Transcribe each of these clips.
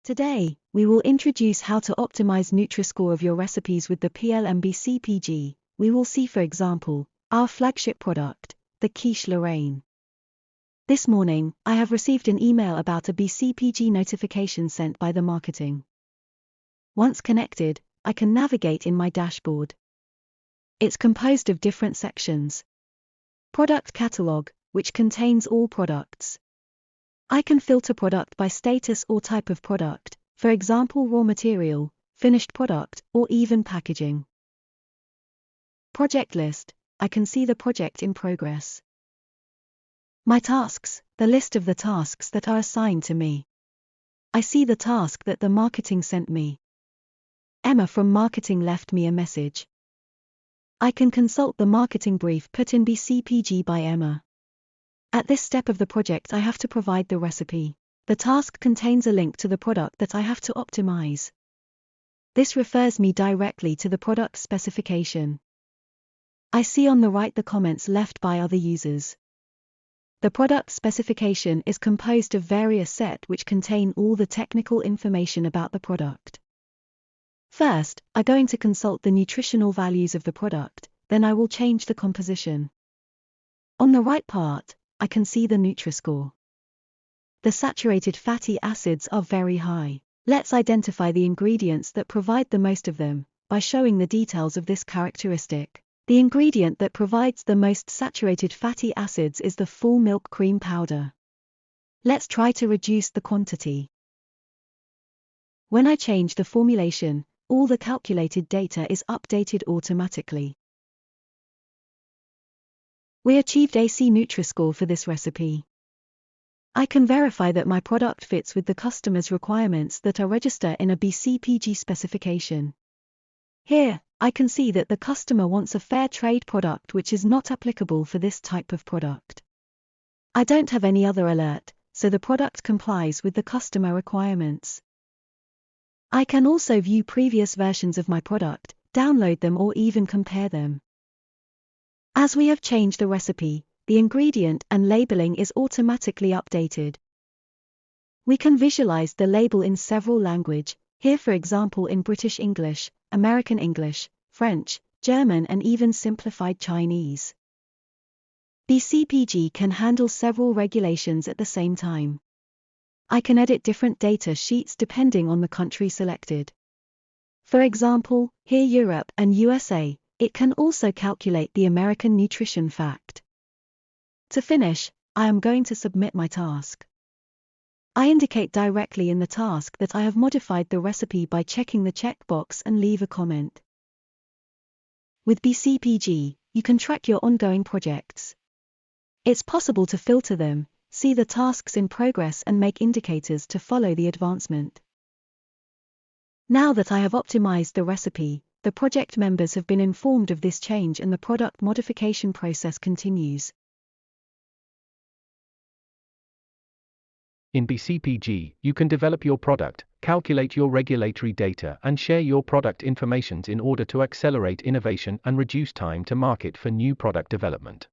Today, we will introduce how to optimize Nutri-Score of your recipes with the PLM beCPG. We will see, for example, our flagship product, the quiche Lorraine. This morning, I have received an email about a beCPG notification sent by the marketing. Once connected, I can navigate in my dashboard. It's composed of different sections. Product catalog, which contains all products. I can filter product by status or type of product, for example raw material, finished product, or even packaging. Project list, I can see the project in progress. My tasks, the list of the tasks that are assigned to me. I see the task that the marketing sent me. Emma from marketing left me a message. I can consult the marketing brief put in beCPG by Emma. At this step of the project I have to provide the recipe. The task contains a link to the product that I have to optimize. This refers me directly to the product specification. I see on the right the comments left by other users. The product specification is composed of various sets which contain all the technical information about the product. First, I'm going to consult the nutritional values of the product, then I will change the composition. On the right part, I can see the Nutri-Score. The saturated fatty acids are very high. Let's identify the ingredients that provide the most of them, by showing the details of this characteristic. The ingredient that provides the most saturated fatty acids is the full milk cream powder. Let's try to reduce the quantity. When I change the formulation, all the calculated data is updated automatically. We achieved AC Nutri-Score for this recipe. I can verify that my product fits with the customer's requirements that are registered in a beCPG specification. Here, I can see that the customer wants a fair trade product which is not applicable for this type of product. I don't have any other alert, so the product complies with the customer requirements. I can also view previous versions of my product, download them or even compare them. As we have changed the recipe, the ingredient and labeling is automatically updated. We can visualize the label in several languages, here for example in British English, American English, French, German and even simplified Chinese. beCPG can handle several regulations at the same time. I can edit different data sheets depending on the country selected. For example, here Europe and USA. It can also calculate the American nutrition fact. To finish, I am going to submit my task. I indicate directly in the task that I have modified the recipe by checking the checkbox and leave a comment. With beCPG, you can track your ongoing projects. It's possible to filter them, see the tasks in progress and make indicators to follow the advancement. Now that I have optimized the recipe, the project members have been informed of this change and the product modification process continues. In beCPG, you can develop your product, calculate your regulatory data and share your product information in order to accelerate innovation and reduce time to market for new product development.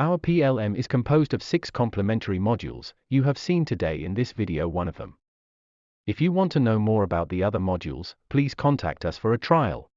Our PLM is composed of 6 complementary modules. You have seen today in this video one of them. If you want to know more about the other modules, please contact us for a trial.